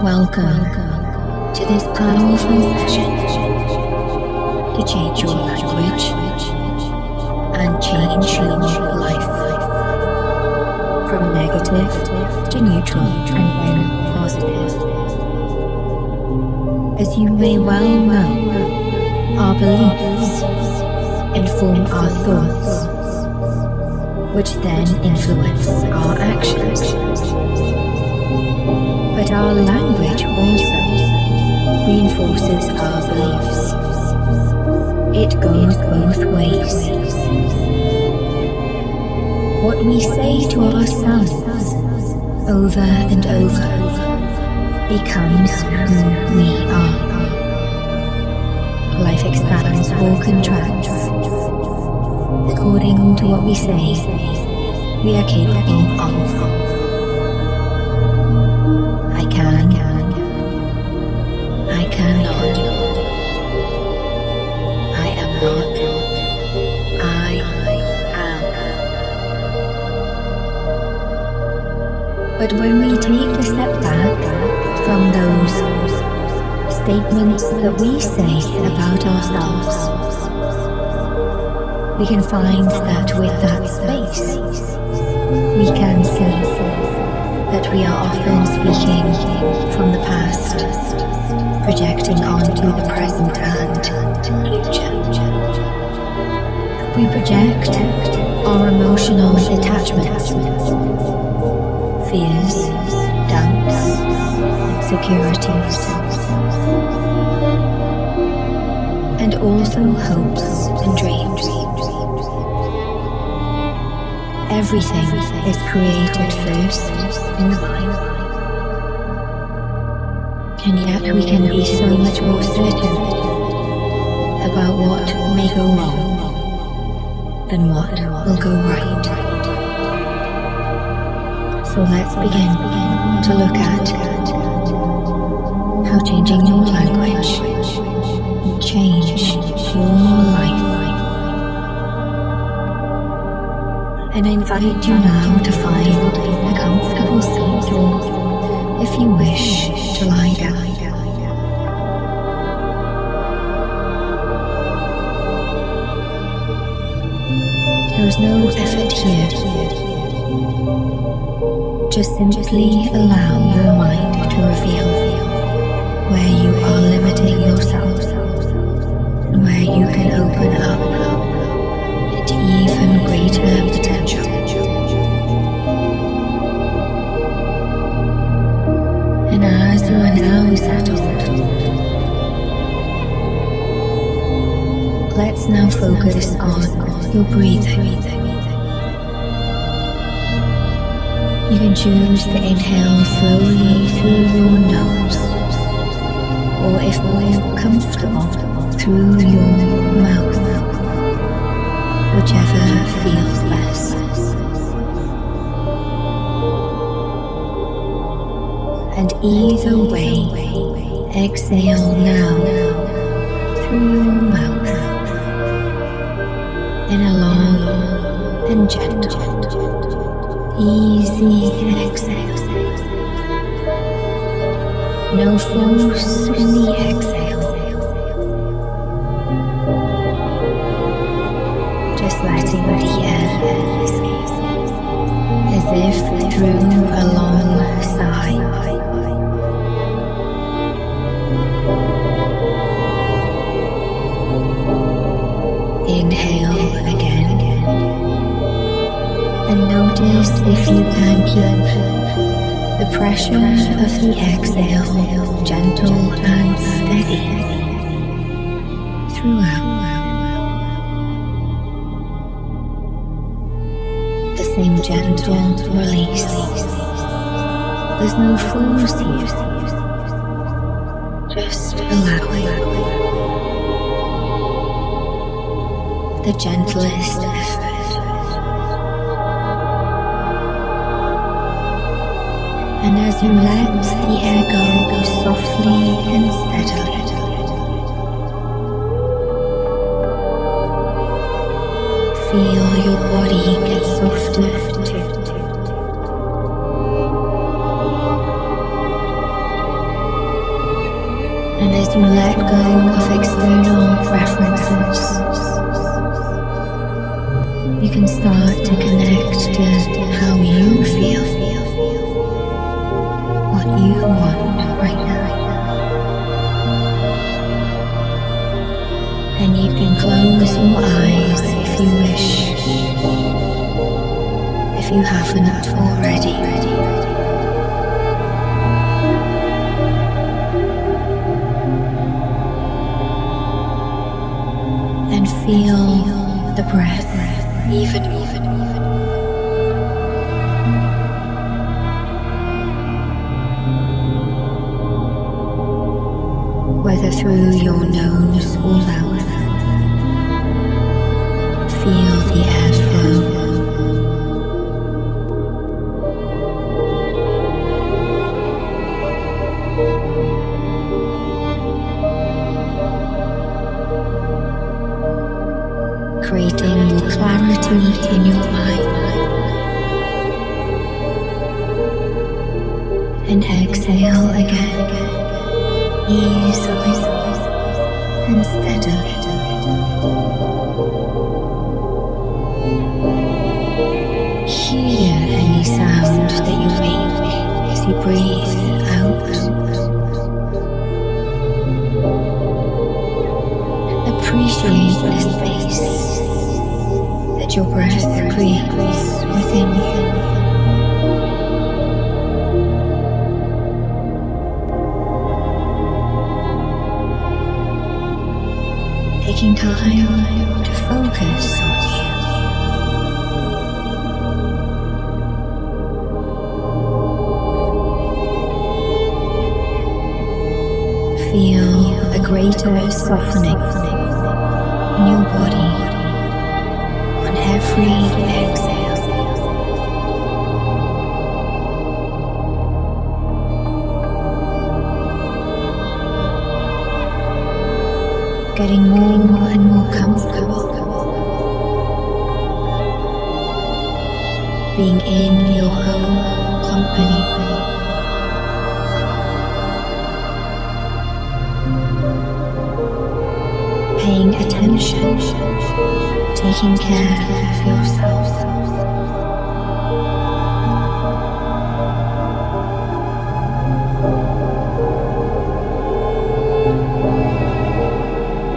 Welcome to this powerful session to change your language and change your life from negative to neutral and then positive. As you may well know, our beliefs inform our thoughts, which then influence our actions. But our language also reinforces our beliefs. It goes both ways. What we say to ourselves over and over becomes who we are. Life expands or contracts according to what we say we are capable of. I can, I cannot, I am not, I am. But when we take a step back from those statements that we say about ourselves, we can find that with that space, we can see that we are often speaking from the past, projecting onto the present and future. We project our emotional attachments, fears, doubts, insecurities, and also hopes and dreams. Everything is created first in the mind, and yet we can be so much more certain about what may go wrong than what will go right. So let's begin to look at how changing your language will change your life. And I invite you now to find a comfortable seat, or if you wish, to lie down. There is no effort here. Just simply allow your mind to reveal where you are limiting yourself and where you can open up into even greater potential. And as you are now settled, let's now focus on your breathing. You can choose to inhale slowly through your nose, or if more comfortable, through your mouth, whichever feels best. And either way, exhale now through your mouth in a long and gentle, easy exhale. No force in the exhale. Just letting the air escape, as if through a long sigh. Inhale again, and notice if you can keep the pressure of the exhale gentle and steady throughout. The same gentle release. There's no force here, just allowing the gentlest effort. And as you let the air go softly and steadily, feel your body get softer too. if you haven't already. And feel the breath even. Whether through your nose or mouth, feel the airflow. Creating more clarity in your mind. And exhale again, easily and steadily. Hear any sound that you make as you breathe out. Appreciate the space that your breath creates within you. Taking time to focus on you. Feel a greater softening in your body on every exhale. Getting more and more comfortable being in your own company. Paying attention, taking care of yourself.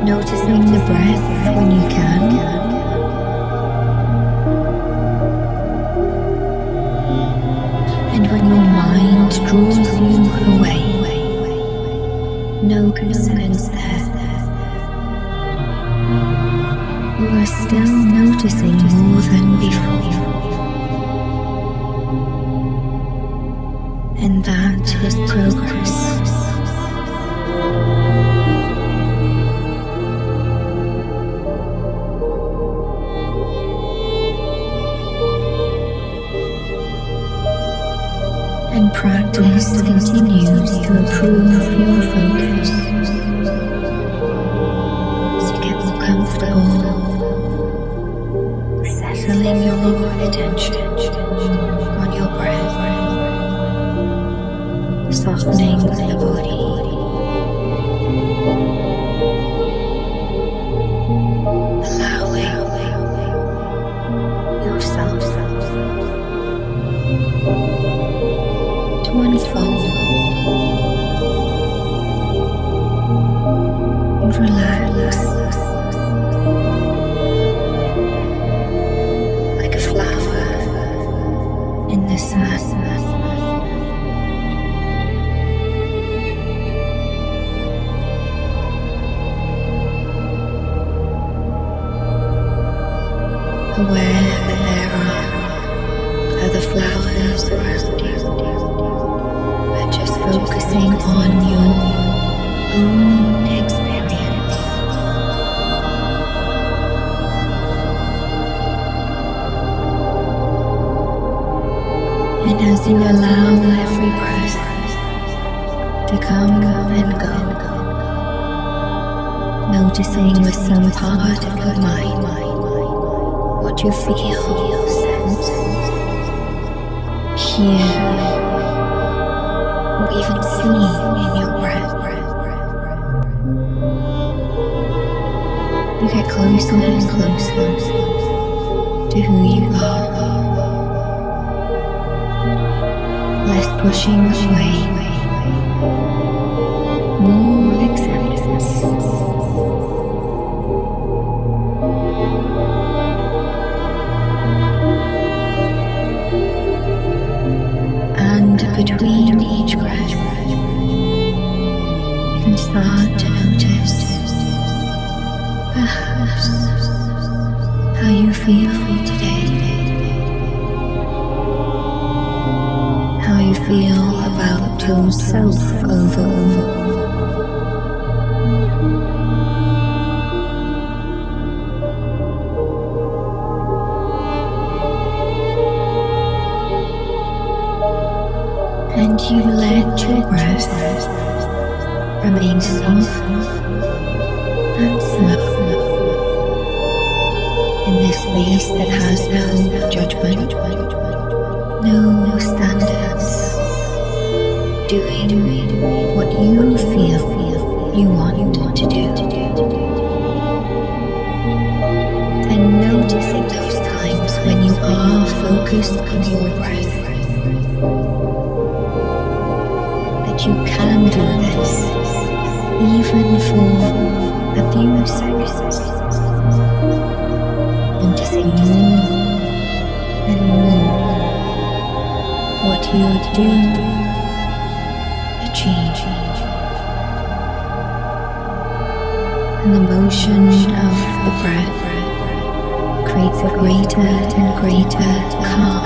Noticing the breath when you can. And when your mind draws you away, no concerns there. You are still noticing more than before. And that is progress. And practice continues to improve your focus as you get more comfortable, settling your attention on your breath, softening the body, allowing yourself to unfold and relax like a flower in the sun. Aware that there are other flowers around you, but just focusing on your own experience. And as you allow every breath to come and go, noticing with some part of your mind what you feel, sense, hear, or even see in your breath. You get closer and closer to who you are, less pushing away, more acceptance. between each breath, you can start to notice, perhaps, how you feel today, how you feel about yourself overall. And you let your breath remain soft and slow in this space that has no judgment, no standards, doing what you feel you want to do, and noticing those times when you are focused on your breath. You can do this, even for a few seconds, noticing more and more what you do achieve, and the motion of the breath creates a greater and greater calm.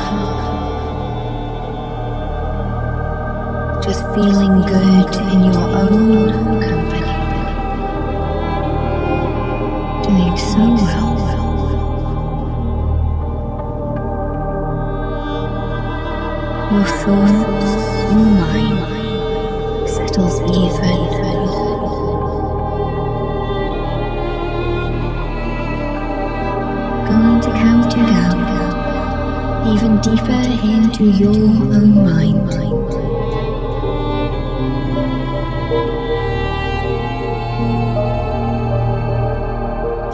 Just feeling good in your own company, doing so well. Your thoughts, your mind settles even more. Going to count you down even deeper into your own mind.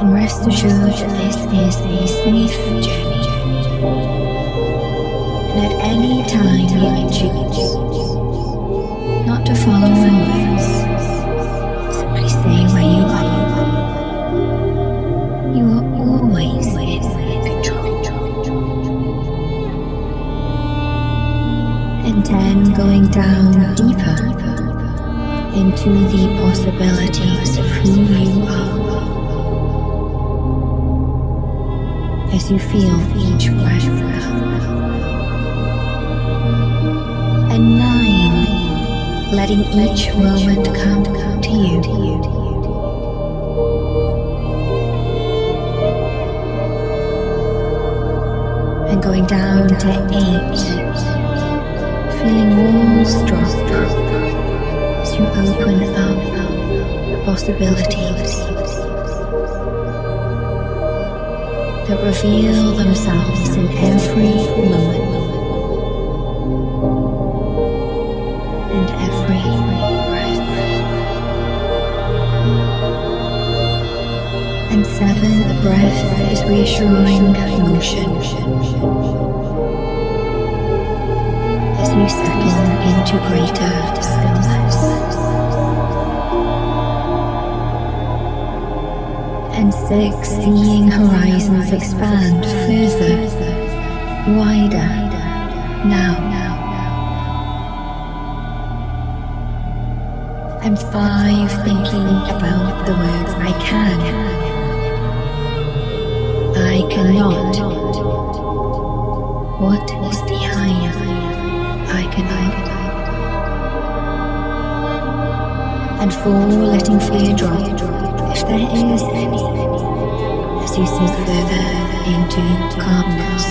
And rest assured that this is a safe journey. And at any time you can choose not to follow my words. Simply stay where you are. You are always in control. And then going down deeper into the possibilities of who you are. As you feel each breath out. And 9, letting each moment come to you. And going down to 8, feeling more strong as you open up the possibilities that reveal themselves in every moment and every breath. And 7, the breath is reassuring motion as you settle into greater stillness. And 6, seeing horizons expand further, wider, now. And 5, thinking about the words I can, I cannot, what is behind I cannot. And 4, letting fear drop, if there is any, as you sink further into calmness.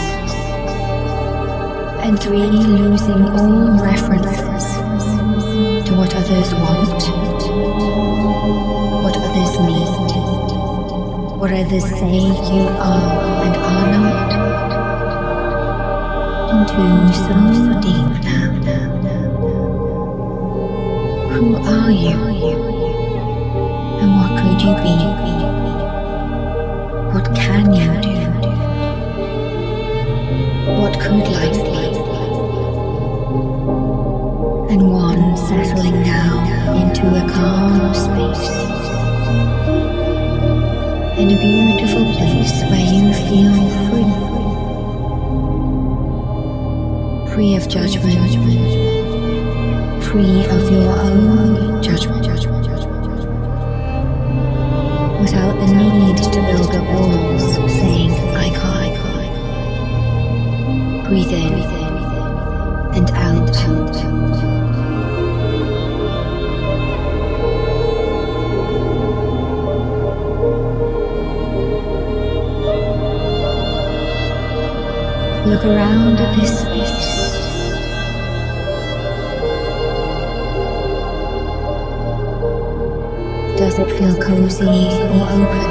And 3, losing all references to what others want, what others need, what others say you are and are not. Into so deep now. Who are you? And what could you be? What can you do? What could life be? And 1, settling now into a calm space, in a beautiful place where you feel free of judgment, free of your own judgment, without the need to build up walls saying, I can't. Breathe in and out. Look around at this space. Does it feel cozy or open?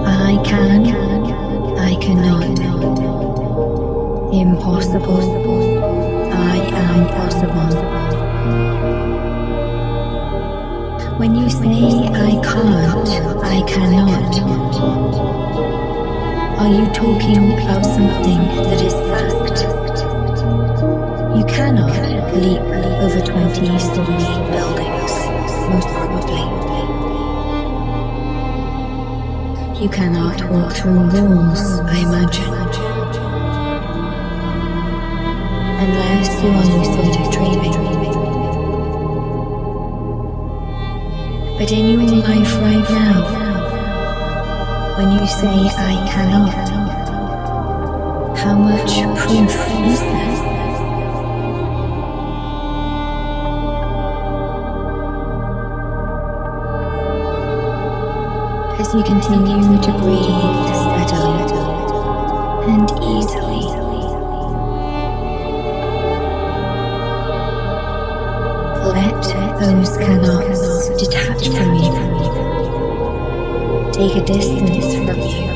I can, I cannot. Impossible, I am possible. When you say I can't, I cannot, are you talking about something that is fact? You cannot leap over 20-story buildings, most probably. You cannot walk through walls, I imagine. Unless you are lucid dreaming. But in your life right now, when you say I cannot, how much proof is there? As you continue to breathe steadily and easily, let those cannots detach from you, take a distance from you.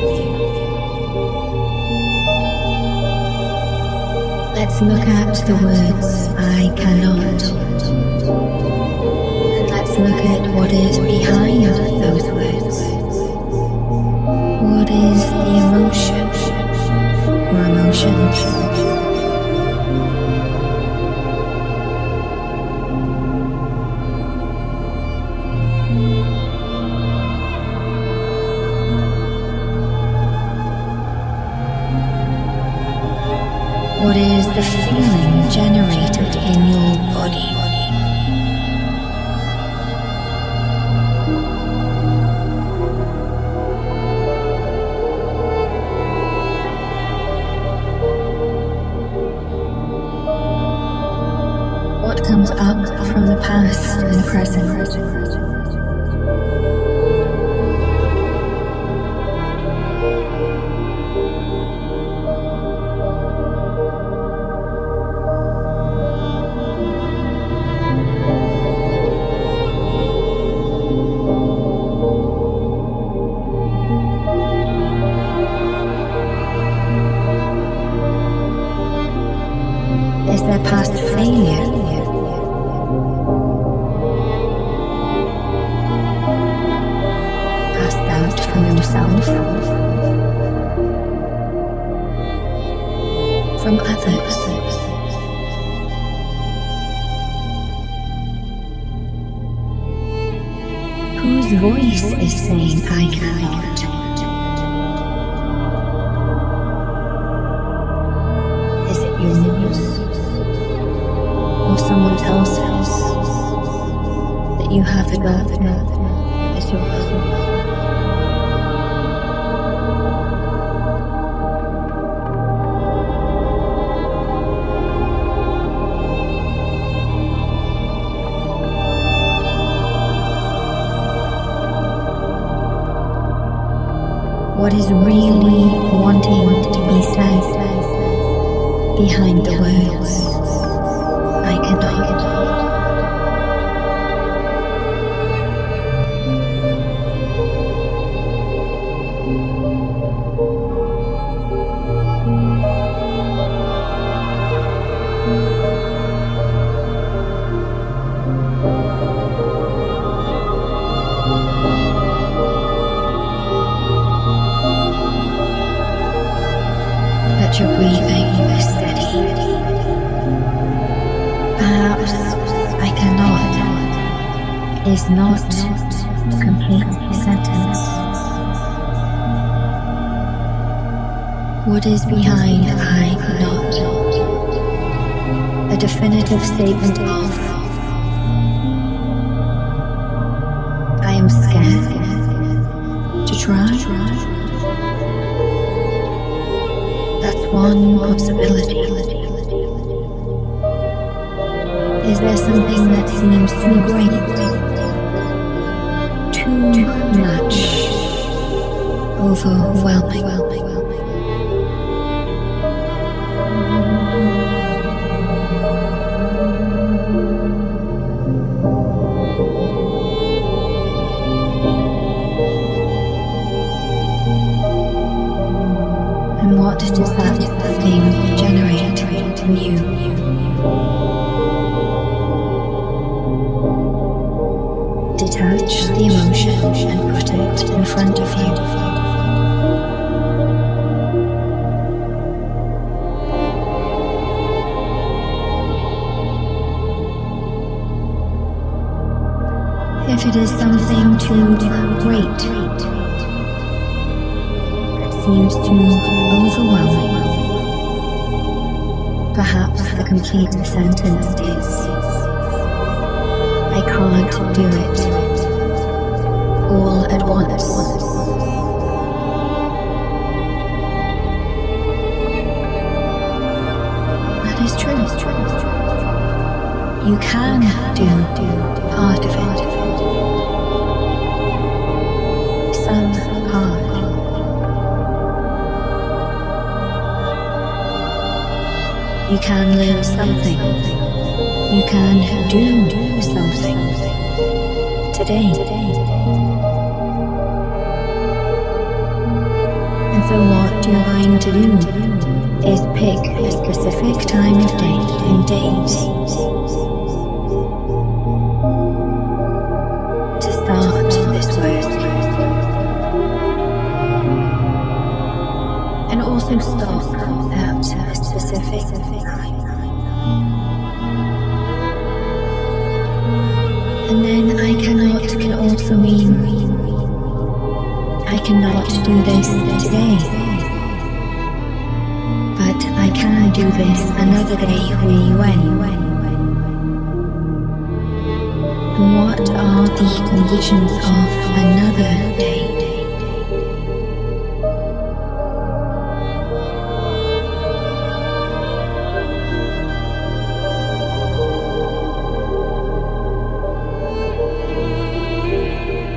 Let's look at the words I cannot, and let's look at what is behind those words. What is the emotion or emotions? What is the feeling generated in your body? What comes up from the past and present? Is there past failure? Past doubt from yourself? From others? Whose voice is saying I cannot? Is it yours? Or someone else's that you have adopted as your own? What is really wanting to be said behind the words I cannot? Let your breathing be steady. Perhaps I cannot is not a complete sentence. What is behind I could not. A definitive statement of I am scared to try. That's one possibility. Is there something that seems too great, too much, overwhelming? And what does that thing generate in you? Detach the emotion and put it in front of you. If it is something too great, that seems too overwhelming, perhaps the complete sentence is, I can't do it all at once. That is true. You can do part of it. Some part. You can learn something. You can do something today. And so what you're going to do is pick a specific time of day and days to start this work. And also stop at a specific time. And then I cannot can also mean I cannot do this today. But I can do this another day when. And what are the conditions of another day?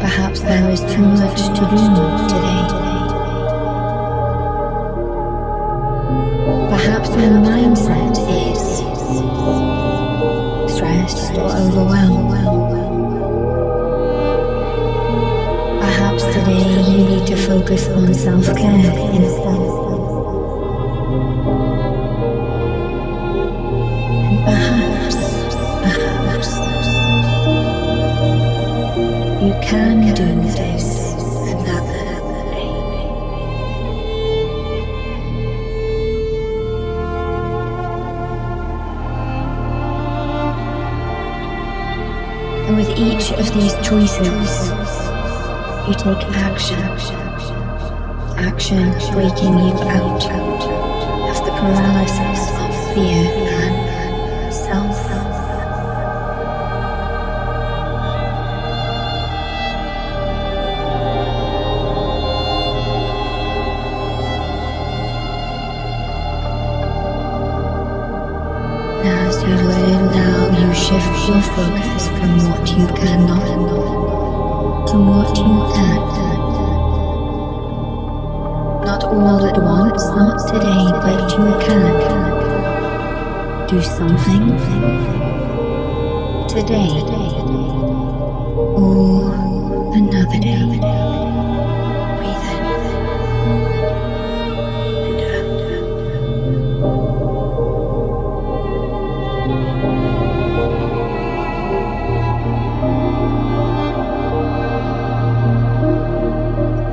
Perhaps there is too much to do today. Perhaps your mindset is stressed or overwhelmed. Perhaps today you need to focus on self-care instead. And perhaps you can do this another day. And with each of these choices, you take action. Action breaking you out of the paralysis of fear and self. As you learn now, you shift your focus from what you cannot to what you can. Not all at once, not today, but you can do something today or another day. Breathe in and out.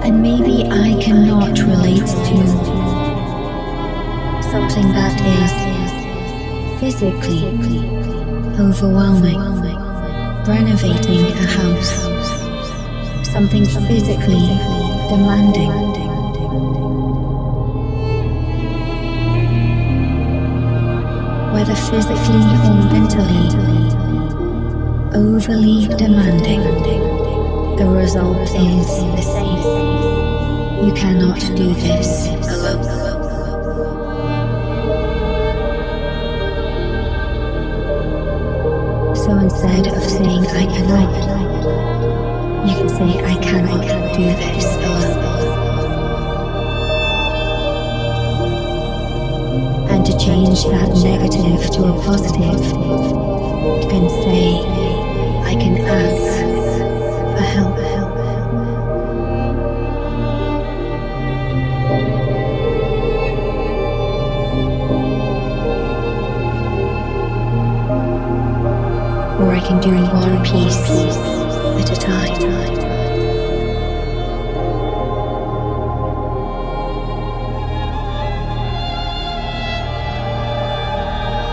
And maybe I cannot relate to something that is physically overwhelming. Renovating a house, something physically demanding. physically or mentally overly demanding, the result is the same. You cannot do this alone. So instead of saying I cannot, you can say I cannot do this alone. And to change that negative to a positive, you can say I can ask for help. Or I can do one piece at a time.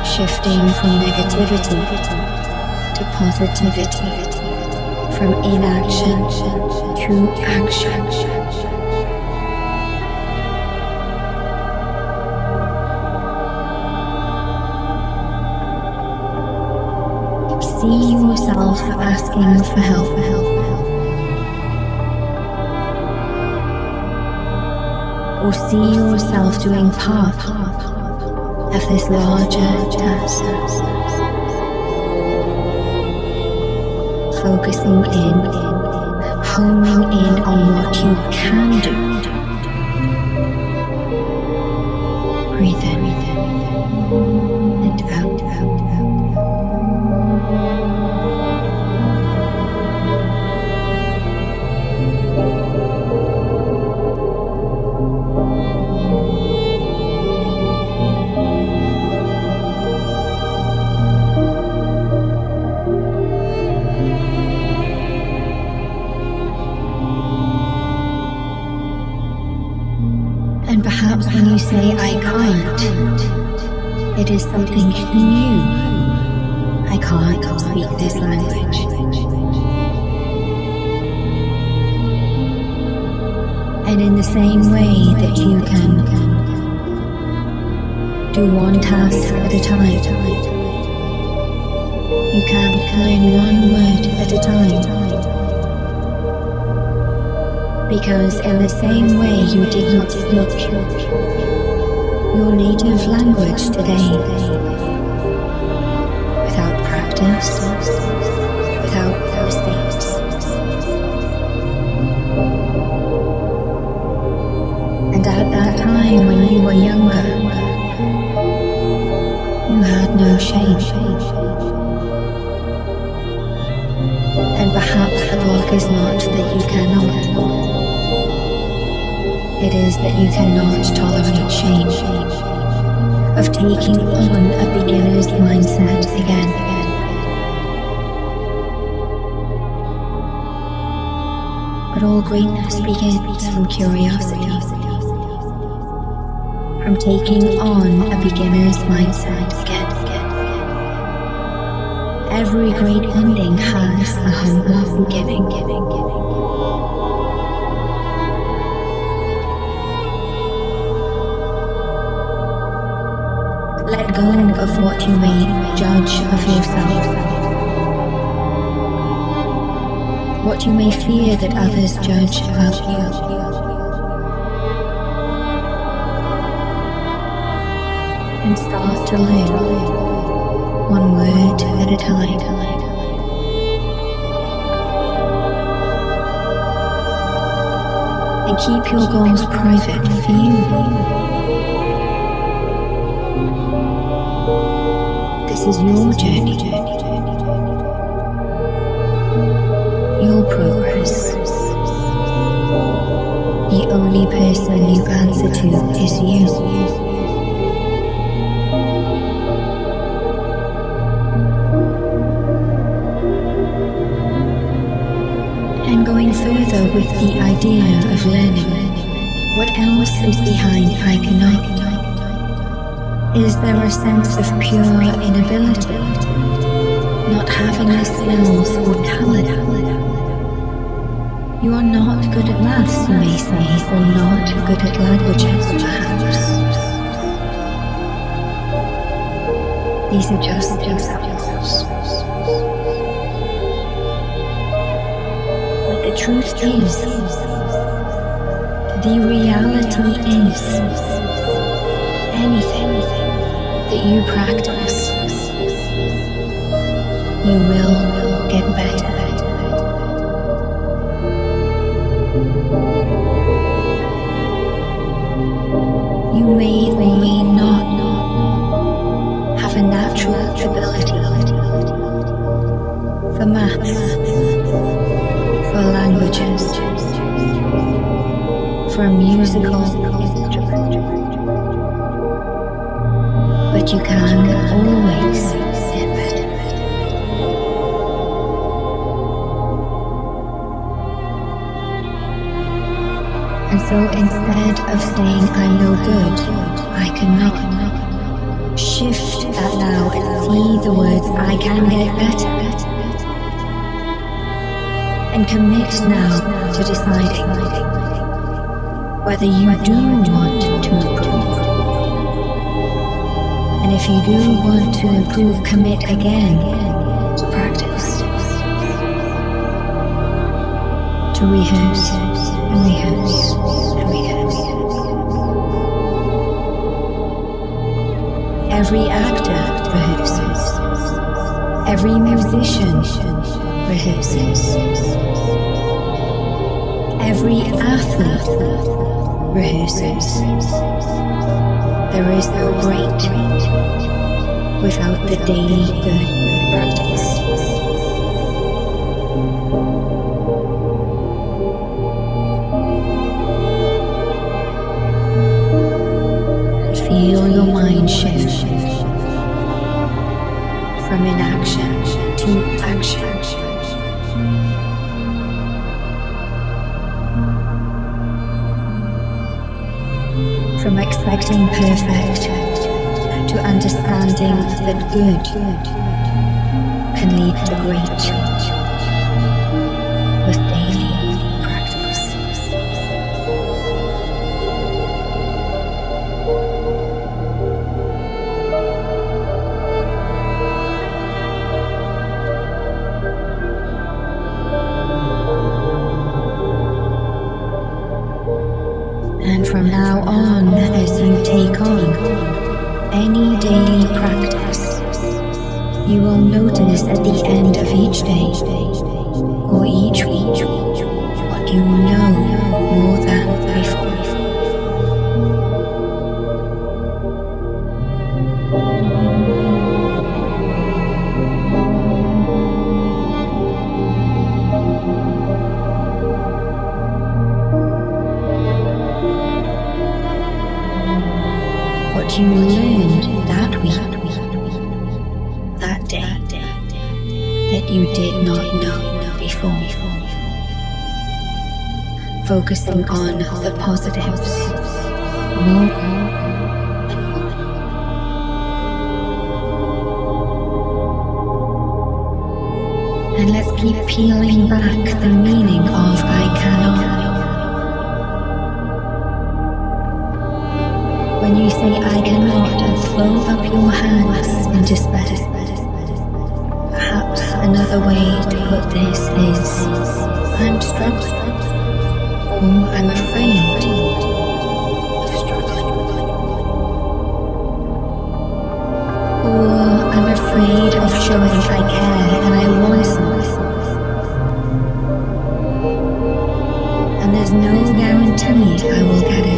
Shifting from negativity to positivity, from inaction to action. See yourself asking for help. Or see yourself doing part of this larger task. Focusing in, honing in on what you can do. Breathe in and out. And perhaps when you say I can't, it is something new. I can't speak this language. And in the same way that you can do one task at a time, you can learn one word at a time. Because in the same way you did not speak your native language today, without practice, without mistakes. And at that time when you were younger, you had no shame. And perhaps the block is not that you cannot. It is that you cannot tolerate shame of taking on a beginner's mindset again. But all greatness begins from curiosity, from taking on a beginner's mindset again. Every great ending has a humble beginning. Let go of what you may judge of yourself, what you may fear that others judge about you. And start to learn one word at a time. And keep your goals private for you. This is your journey, your progress. The only person you answer to is you. And going further with the idea of learning, what else is behind I cannot? Is there a sense of pure inability, not having the skills or talent? You are not good at maths, you may say, or not good at languages, perhaps. These are just examples. But the truth is, the reality is, anything that you practice, you will get better. You may or may not have a natural ability for maths, for languages, for a musical instrument, but you can always get better. And so instead of saying I'm no good, I cannot, shift that now and see the words I can get better. And commit now to deciding whether you do want to improve. And if you do want to improve, commit again to practice, to rehearse and rehearse and rehearse. Every actor rehearses. Every musician rehearses. Every athlete rehearses. There is no great without the daily good practice. And feel your mind shift from inaction to action. From expecting perfect to understanding that good can lead to great with daily practice. And from now on, as you take on any daily practice, you will notice at the end of each day or each week what you know more than before. What you learned that week, that day, that you did not know before. Focusing on the positives more and more. And let's keep peeling back the meaning of I cannot. When you say I cannot and throw up your hands in despair, perhaps another way to put this is I'm struggling, or I'm afraid of struggling, or I'm afraid of showing I care and I want something, and there's no guarantee I will get it.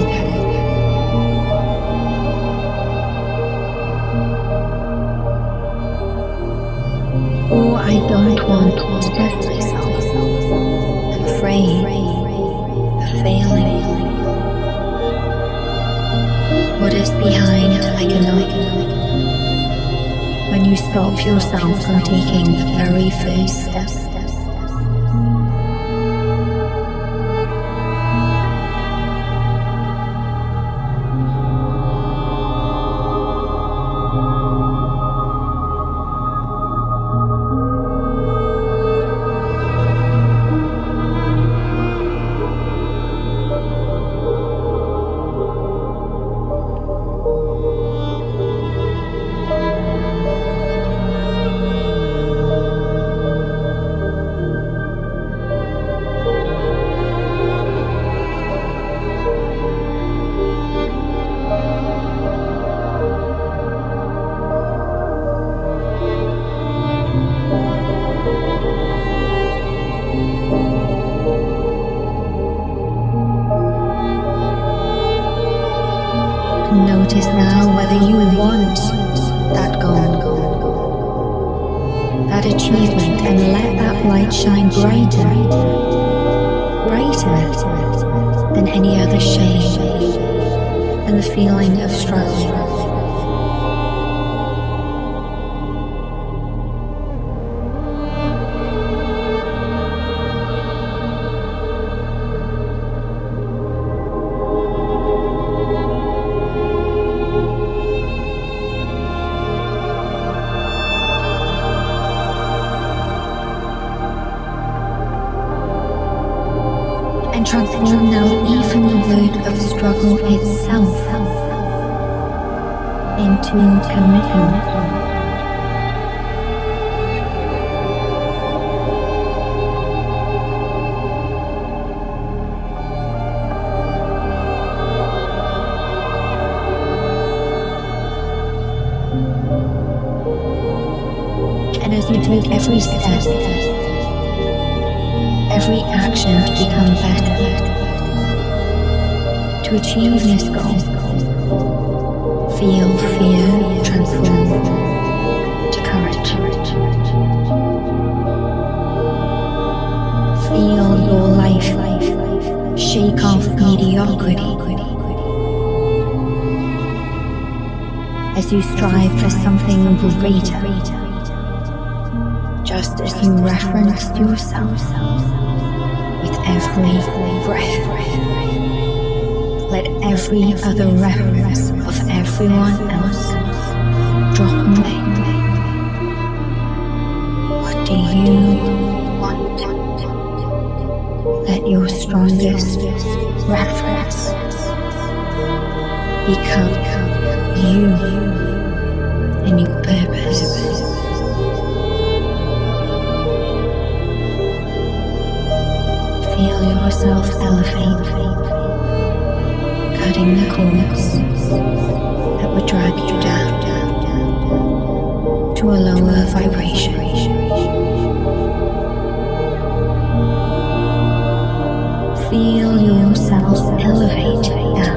Or I don't want to test myself. I'm afraid of failing. What is behind I cannot? When you stop yourself from taking the very first step. Notice now whether you want that goal, that achievement, and let that light shine brighter than any other shame and the feeling of struggle. And transform now even the word of struggle itself into commitment. And as you take every step, every action to become better, to achieve this goal, feel fear transform to courage. Feel your life shake off mediocrity as you strive for something greater, just as you referenced yourself with every breath. Let every other reference of everyone else drop away. What do you want? Let your strongest reference become you and your purpose. Feel yourself elevate, cutting the cords that would drag you down to a lower vibration. Feel yourself elevate now.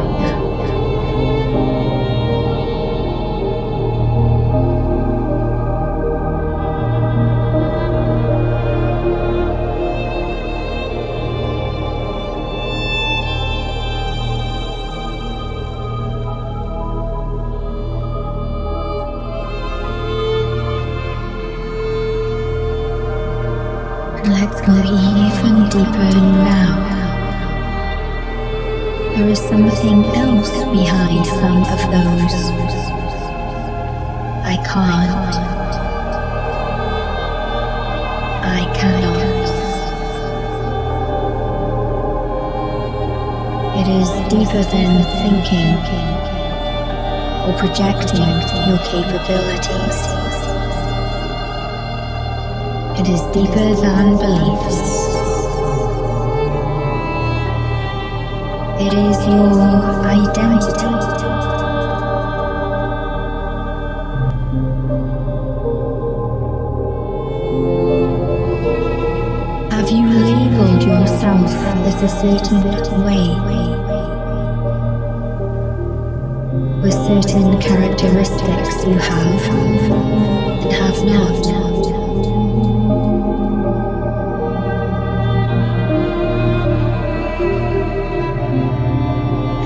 Let's go even deeper now. There is something else behind some of those I can't, I cannot. It is deeper than thinking or projecting your capabilities. It is deeper than beliefs. It is your identity. Have you labeled yourself as a certain way, with certain characteristics you have and have not?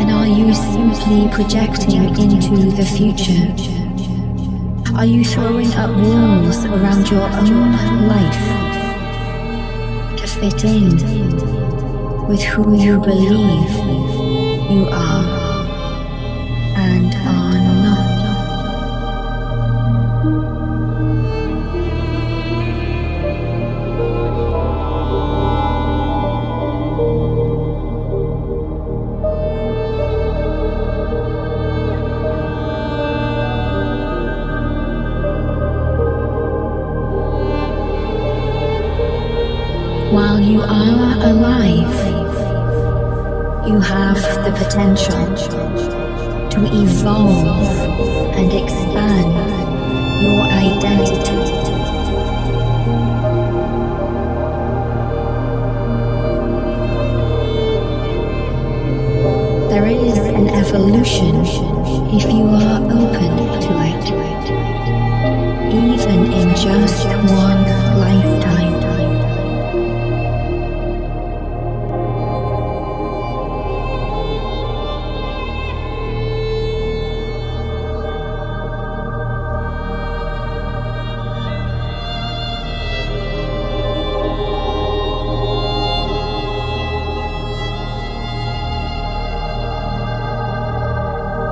Are you simply projecting into the future? Are you throwing up walls around your own life to fit in with who you believe you are and are not? While you are alive, you have the potential to evolve and expand your identity. There is an evolution if you are open to it, even in just one lifetime.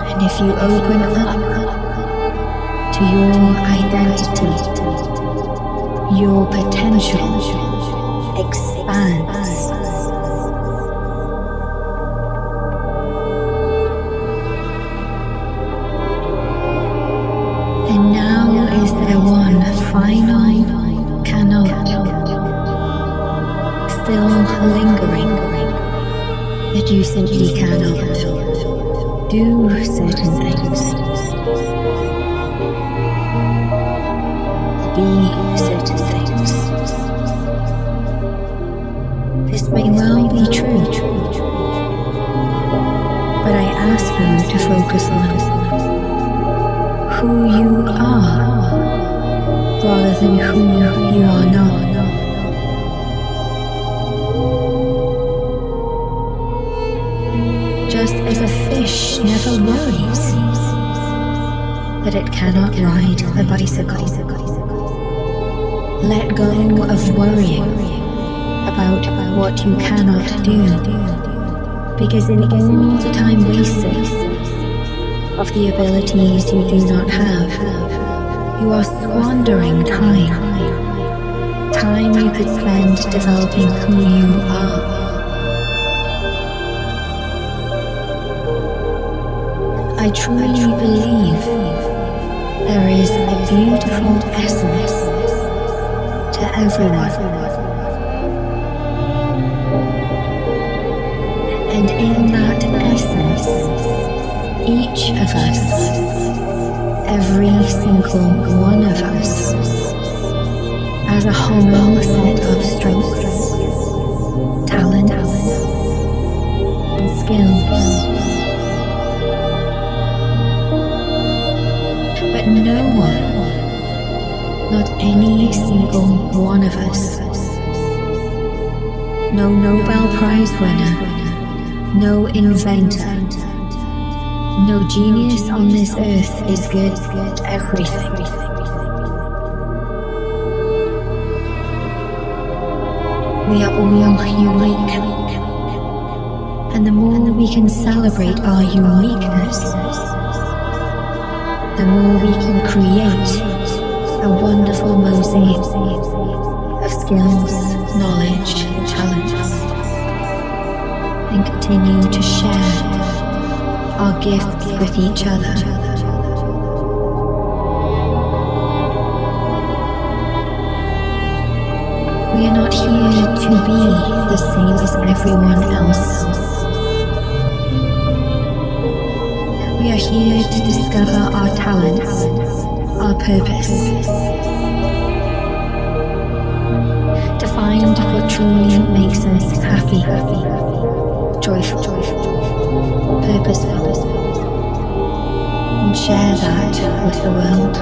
And if you open up to your identity, your potential expands. And now is there one final cannot, still lingering, that you simply cannot do certain things, be certain things. This may well be true, but I ask you to focus on who you are rather than who you are not. Just as a fish never worries that it cannot ride a bicycle, let go of worrying about what you cannot do, because in all the time wasted of the abilities you do not have, you are squandering time you could spend developing who you are. I truly believe there is a beautiful essence to everyone. And in that essence, each of us, every single one of us, has a whole set of strengths, talents, and skills. But no one, not any single one of us, no Nobel Prize winner, no inventor, no genius on this earth is good at everything. We are all unique, and the more we can celebrate our uniqueness, the more we can create a wonderful mosaic of skills, knowledge, and talents, and continue to share our gifts with each other. We are not here to be the same as everyone else. We are here to discover our talents, our purpose, to find what truly makes us happy, joyful, purposeful, and share that with the world.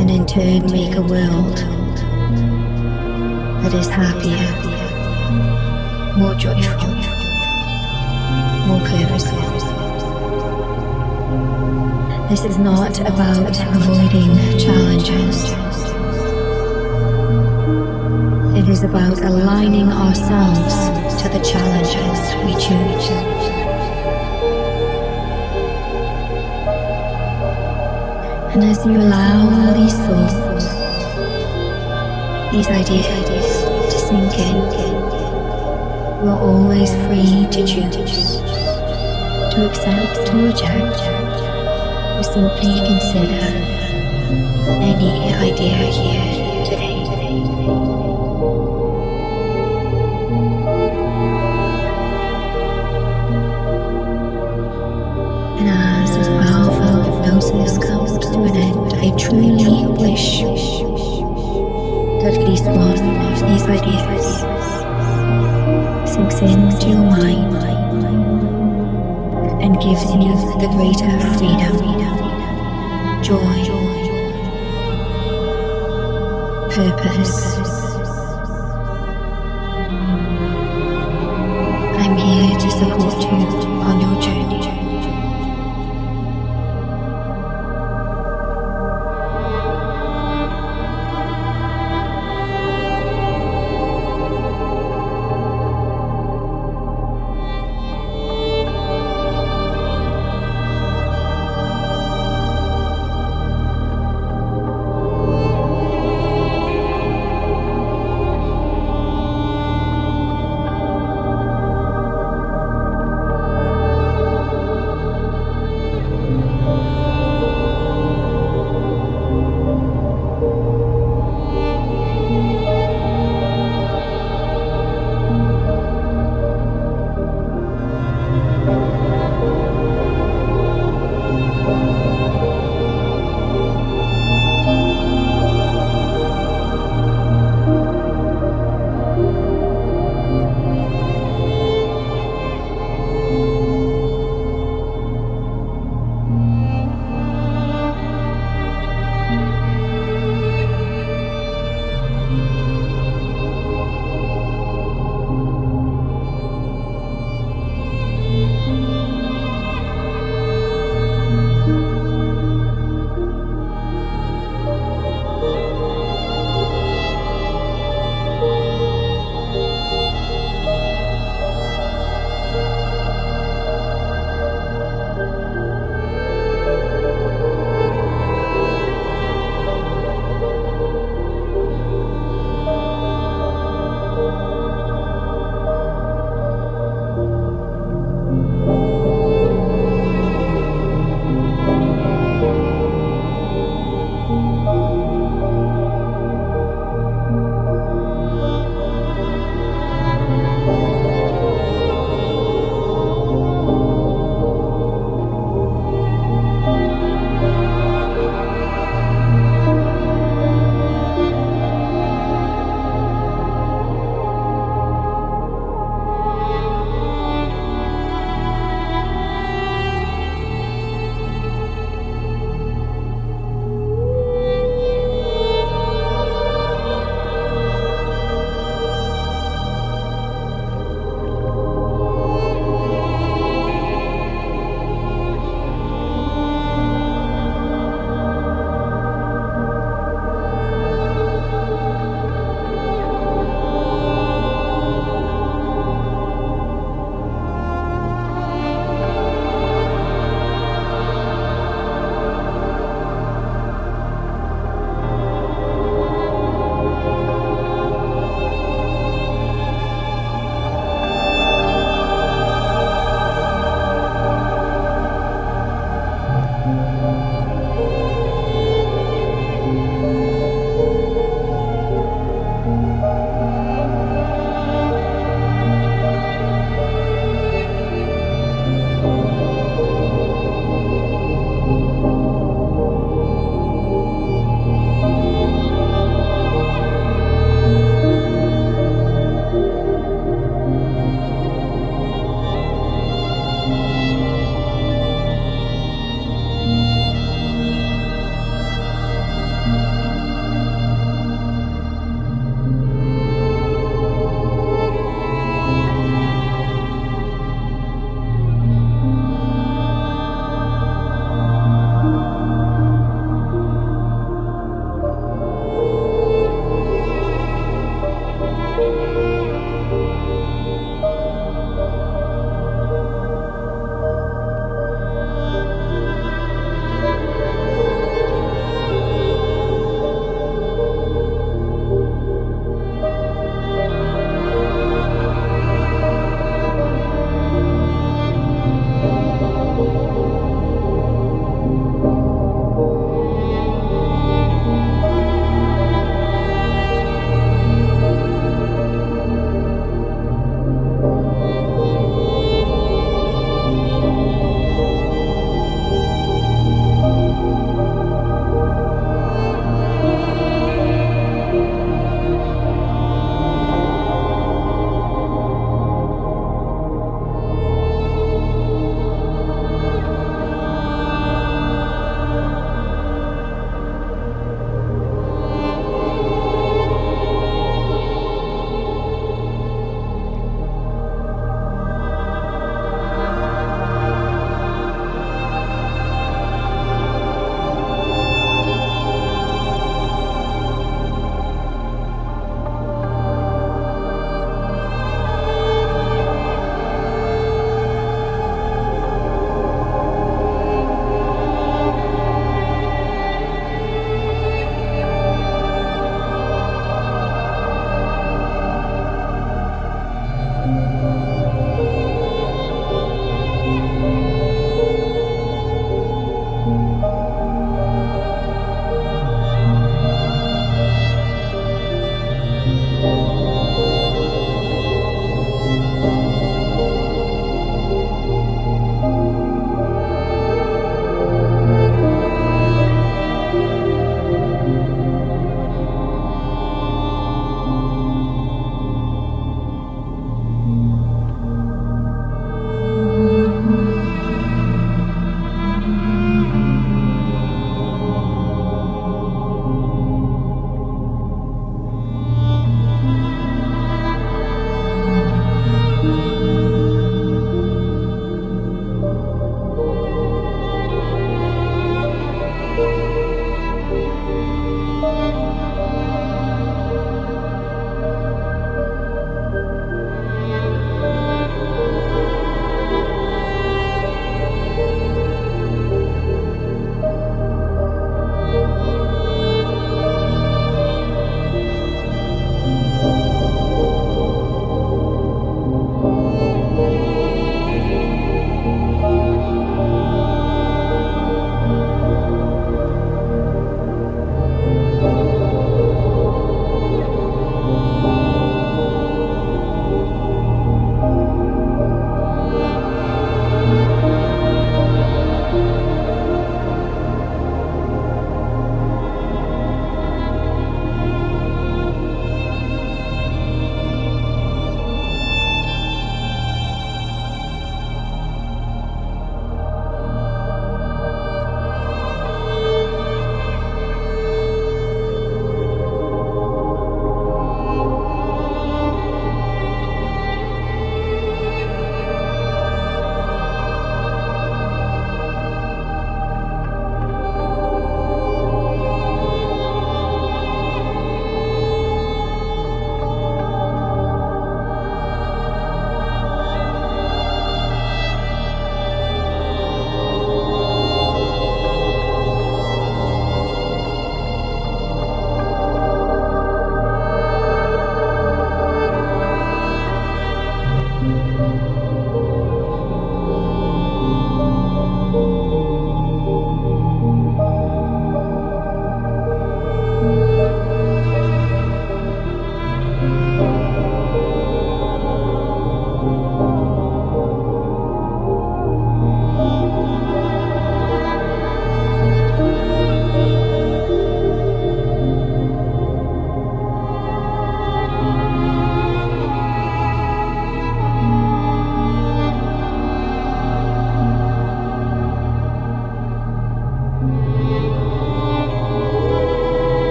And in turn make a world that is happier, more joyful, more purposeful. This is not about avoiding challenges. It is about aligning ourselves to the challenges we choose. And as you allow these thoughts, these ideas to sink in, you're always free to choose, to accept or reject, or simply consider any idea here today. And as this powerful hypnosis comes to an end, I truly wish that at least one of these ideas sinks into your mind and gives you the greater freedom, joy, purpose,